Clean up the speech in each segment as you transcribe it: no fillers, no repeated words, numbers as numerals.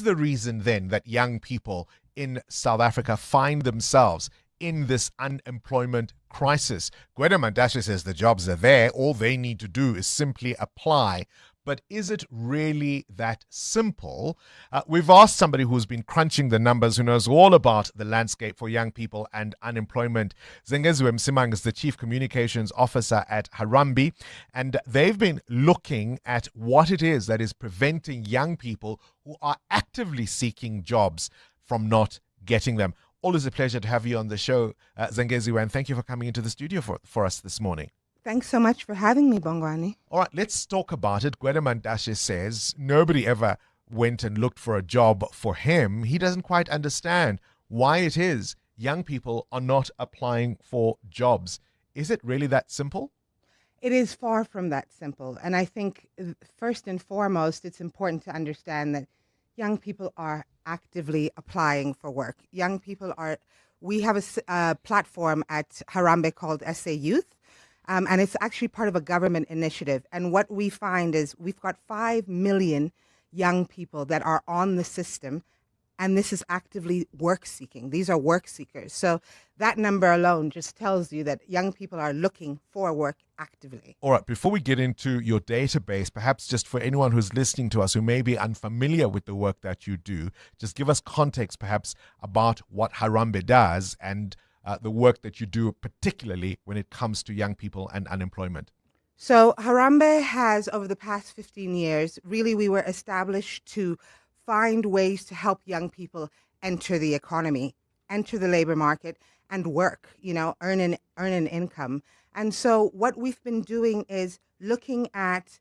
the reason then that young people in South Africa find themselves in this unemployment crisis? Gweda Mandashe says the jobs are there. All they need to do is simply apply. But is it really that simple? We've asked somebody who's been crunching the numbers, who knows all about the landscape for young people and unemployment. Zengeziwe Msimang is the Chief Communications Officer at Harambee, and they've been looking at what it is that is preventing young people who are actively seeking jobs from not getting them. Always a pleasure to have you on the show, Zengeziwe, and thank you for coming into the studio for us this morning. Thanks so much for having me, Bongani. All right, let's talk about it. Gweda Mandashe says nobody ever went and looked for a job for him. He doesn't quite understand why it is young people are not applying for jobs. Is it really that simple? It is far from that simple. And I think first and foremost, it's important to understand that young people are actively applying for work. We have a platform at Harambee called SA Youth. And it's actually part of a government initiative. And what we find is we've got 5 million young people that are on the system, and this is actively work seeking. These are work seekers. So that number alone just tells you that young people are looking for work actively. All right, before we get into your database, perhaps just for anyone who's listening to us who may be unfamiliar with the work that you do, just give us context perhaps about what Harambee does and the work that you do, particularly when it comes to young people and unemployment. So Harambee has, over the past 15 years, really we were established to find ways to help young people enter the economy, enter the labor market, and work, earn an income. And so what we've been doing is looking at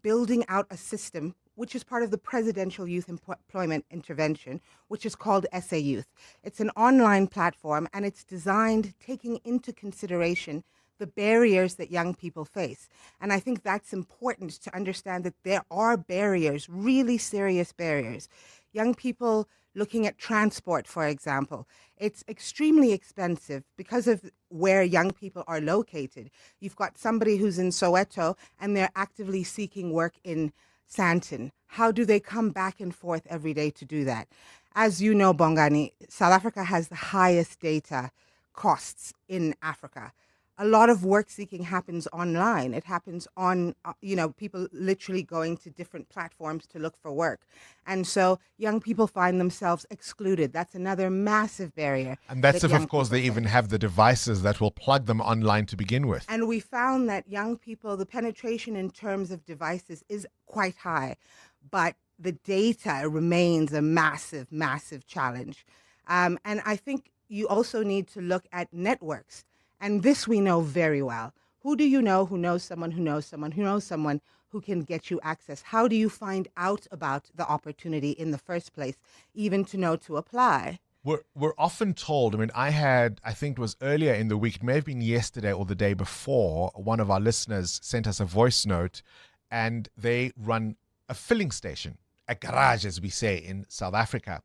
building out a system which is part of the Presidential Youth Employment Intervention, which is called SA Youth. It's an online platform, and it's designed taking into consideration the barriers that young people face. And I think that's important to understand that there are barriers, really serious barriers. Young people looking at transport, for example, it's extremely expensive because of where young people are located. You've got somebody who's in Soweto, and they're actively seeking work in Sandton. How do they come back and forth every day to do that? As you know, Bongani, South Africa has the highest data costs in Africa. A lot of work seeking happens online. It happens on, people literally going to different platforms to look for work. And so young people find themselves excluded. That's another massive barrier. And that's if, of course, they even have the devices that will plug them online to begin with. And we found that young people, the penetration in terms of devices is quite high, but the data remains a massive, massive challenge. And I think you also need to look at networks. And this we know very well. Who do you know who knows someone who knows someone who knows someone who can get you access? How do you find out about the opportunity in the first place, even to know to apply? We're often told, I think it was earlier in the week, it may have been yesterday or the day before, one of our listeners sent us a voice note, and they run a filling station, a garage, as we say in South Africa.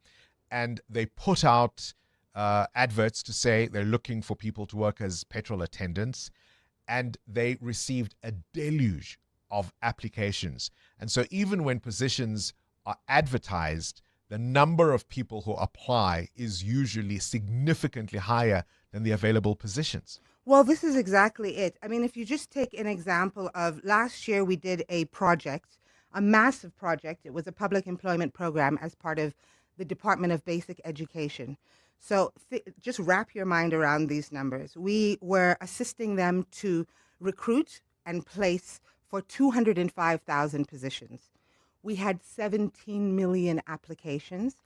And they put out adverts to say they're looking for people to work as petrol attendants, and they received a deluge of applications. And so even when positions are advertised, the number of people who apply is usually significantly higher than the available positions. Well, this is exactly it. If you just take an example of last year, we did a project, a massive project. It was a public employment program as part of the Department of Basic Education. So just wrap your mind around these numbers. We were assisting them to recruit and place for 205,000 positions. We had 17 million applications,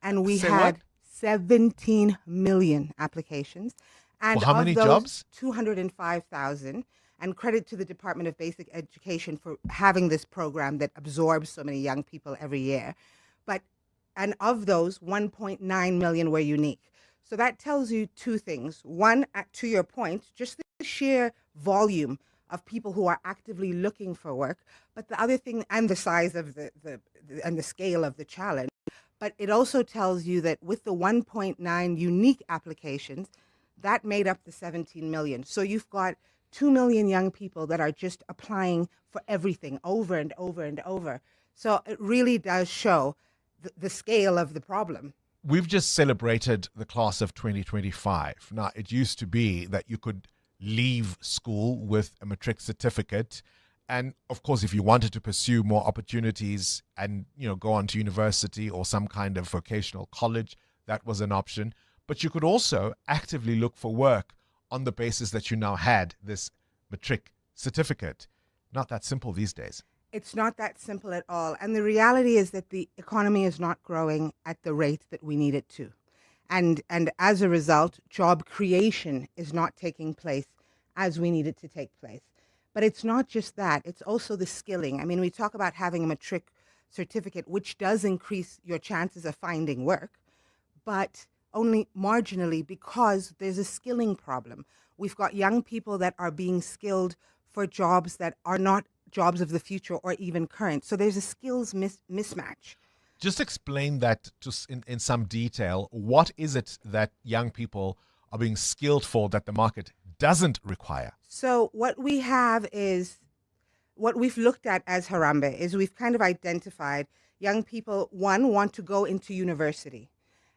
and we had 17 million applications. And how many jobs? 205,000. And credit to the Department of Basic Education for having this program that absorbs so many young people every year. And of those, 1.9 million were unique. So that tells you two things. One, to your point, just the sheer volume of people who are actively looking for work. But the other thing, and the size of the scale of the challenge. But it also tells you that with the 1.9 unique applications, that made up the 17 million. So you've got 2 million young people that are just applying for everything over and over and over. So it really does show the scale of the problem. We've just celebrated the class of 2025. Now, it used to be that you could leave school with a matric certificate. And of course, if you wanted to pursue more opportunities and, go on to university or some kind of vocational college, that was an option. But you could also actively look for work on the basis that you now had this matric certificate. Not that simple these days. It's not that simple at all. And the reality is that the economy is not growing at the rate that we need it to. And as a result, job creation is not taking place as we need it to take place. But it's not just that. It's also the skilling. I mean, we talk about having a matric certificate, which does increase your chances of finding work, but only marginally, because there's a skilling problem. We've got young people that are being skilled for jobs that are not jobs of the future or even current. So there's a skills mismatch. Just explain that in some detail. What is it that young people are being skilled for that the market doesn't require? So what we have is, what we've looked at as Harambee is we've kind of identified young people, one, want to go into university.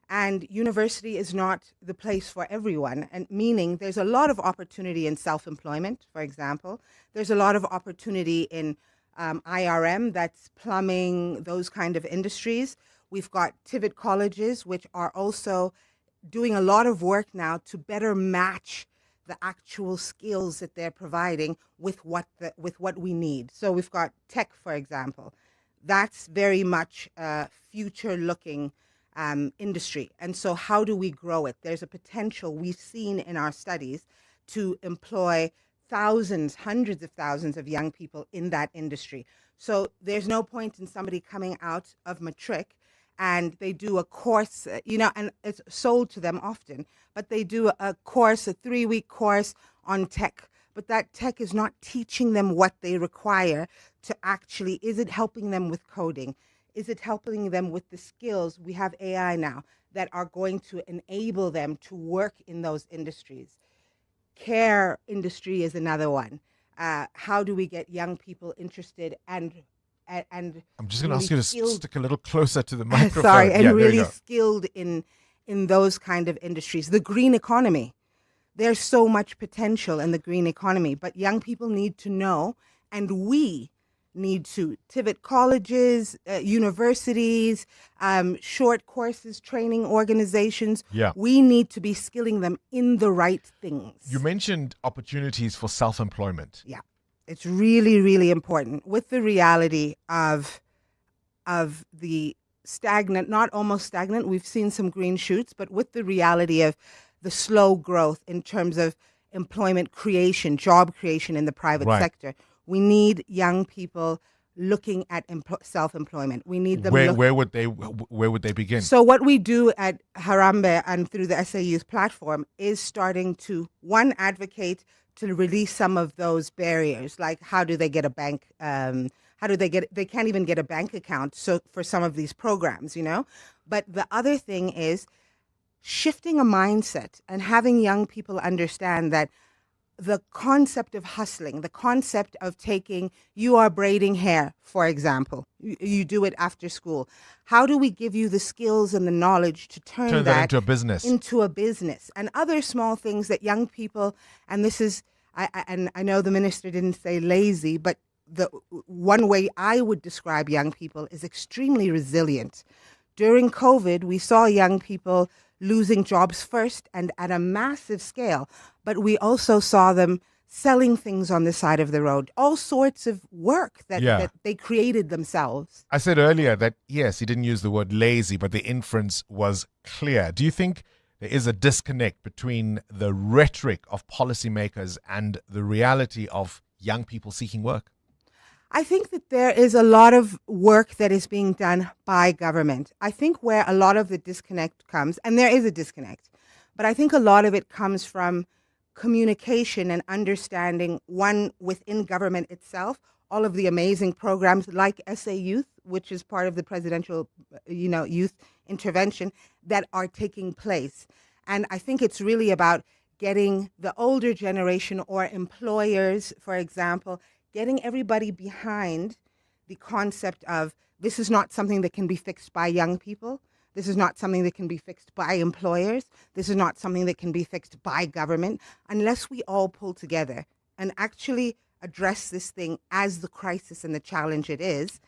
And university is not the place for everyone, and meaning there's a lot of opportunity in self-employment, for example. There's a lot of opportunity in IRM, that's plumbing, those kind of industries. We've got TVET colleges, which are also doing a lot of work now to better match the actual skills that they're providing with what we need. So we've got tech, for example. That's very much future-looking industry. And so how do we grow it? There's a potential we've seen in our studies to employ thousands, hundreds of thousands of young people in that industry. So there's no point in somebody coming out of matric and they do a course, and it's sold to them often, but they do a course, a 3-week course on tech. But that tech is not teaching them what they require to actually, is it helping them with coding? Is it helping them with the skills? We have AI now that are going to enable them to work in those industries. Care industry is another one. How do we get young people interested and I'm just going to ask you to stick a little closer to the microphone. Sorry, and really skilled in those kind of industries. The green economy. There's so much potential in the green economy, but young people need to know, and we need to. TVET colleges, universities, short courses, training organizations. Yeah. We need to be skilling them in the right things. You mentioned opportunities for self-employment. Yeah. It's really, really important with the reality of the stagnant, not almost stagnant, we've seen some green shoots, but with the reality of the slow growth in terms of employment creation, job creation in the private sector. We need young people looking at self-employment. We need them. Where would they begin? So what we do at Harambee and through the SA Youth platform is starting to, one, advocate to release some of those barriers, like how do they get a bank? They can't even get a bank account. So for some of these programs, But the other thing is shifting a mindset and having young people understand that the concept of hustling, the concept of you are braiding hair, for example, you do it after school. How do we give you the skills and the knowledge to turn that into a business? And other small things that young people, and this is, I know the minister didn't say lazy, but the one way I would describe young people is extremely resilient. During COVID, we saw young people losing jobs first and at a massive scale, but we also saw them selling things on the side of the road, all sorts of work that they created themselves. I said earlier that, yes, he didn't use the word lazy, but the inference was clear. Do you think there is a disconnect between the rhetoric of policymakers and the reality of young people seeking work? I think that there is a lot of work that is being done by government. I think where a lot of the disconnect comes, and there is a disconnect, but I think a lot of it comes from communication and understanding, one, within government itself, all of the amazing programs like SA Youth, which is part of the presidential, youth intervention that are taking place. And I think it's really about getting the older generation or employers, for example, getting everybody behind the concept of This is not something that can be fixed by young people. This is not something that can be fixed by employers. This is not something that can be fixed by government unless we all pull together and actually address this thing as the crisis and the challenge it is.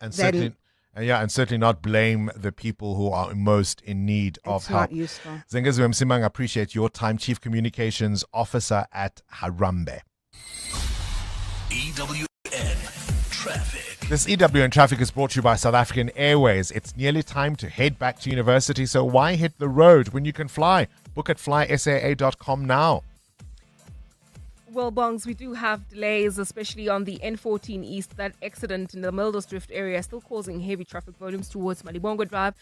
And certainly not blame the people who are most in need of help. It's not useful. Zengeziwe Msimang, I appreciate your time. Chief Communications Officer at Harambee. EWN Traffic. This EWN Traffic is brought to you by South African Airways. It's nearly time to head back to university, so why hit the road when you can fly? Book at flysaa.com now. Well, Bongs, we do have delays, especially on the N14 East. That accident in the Milders Drift area is still causing heavy traffic volumes towards Malibongo Drive.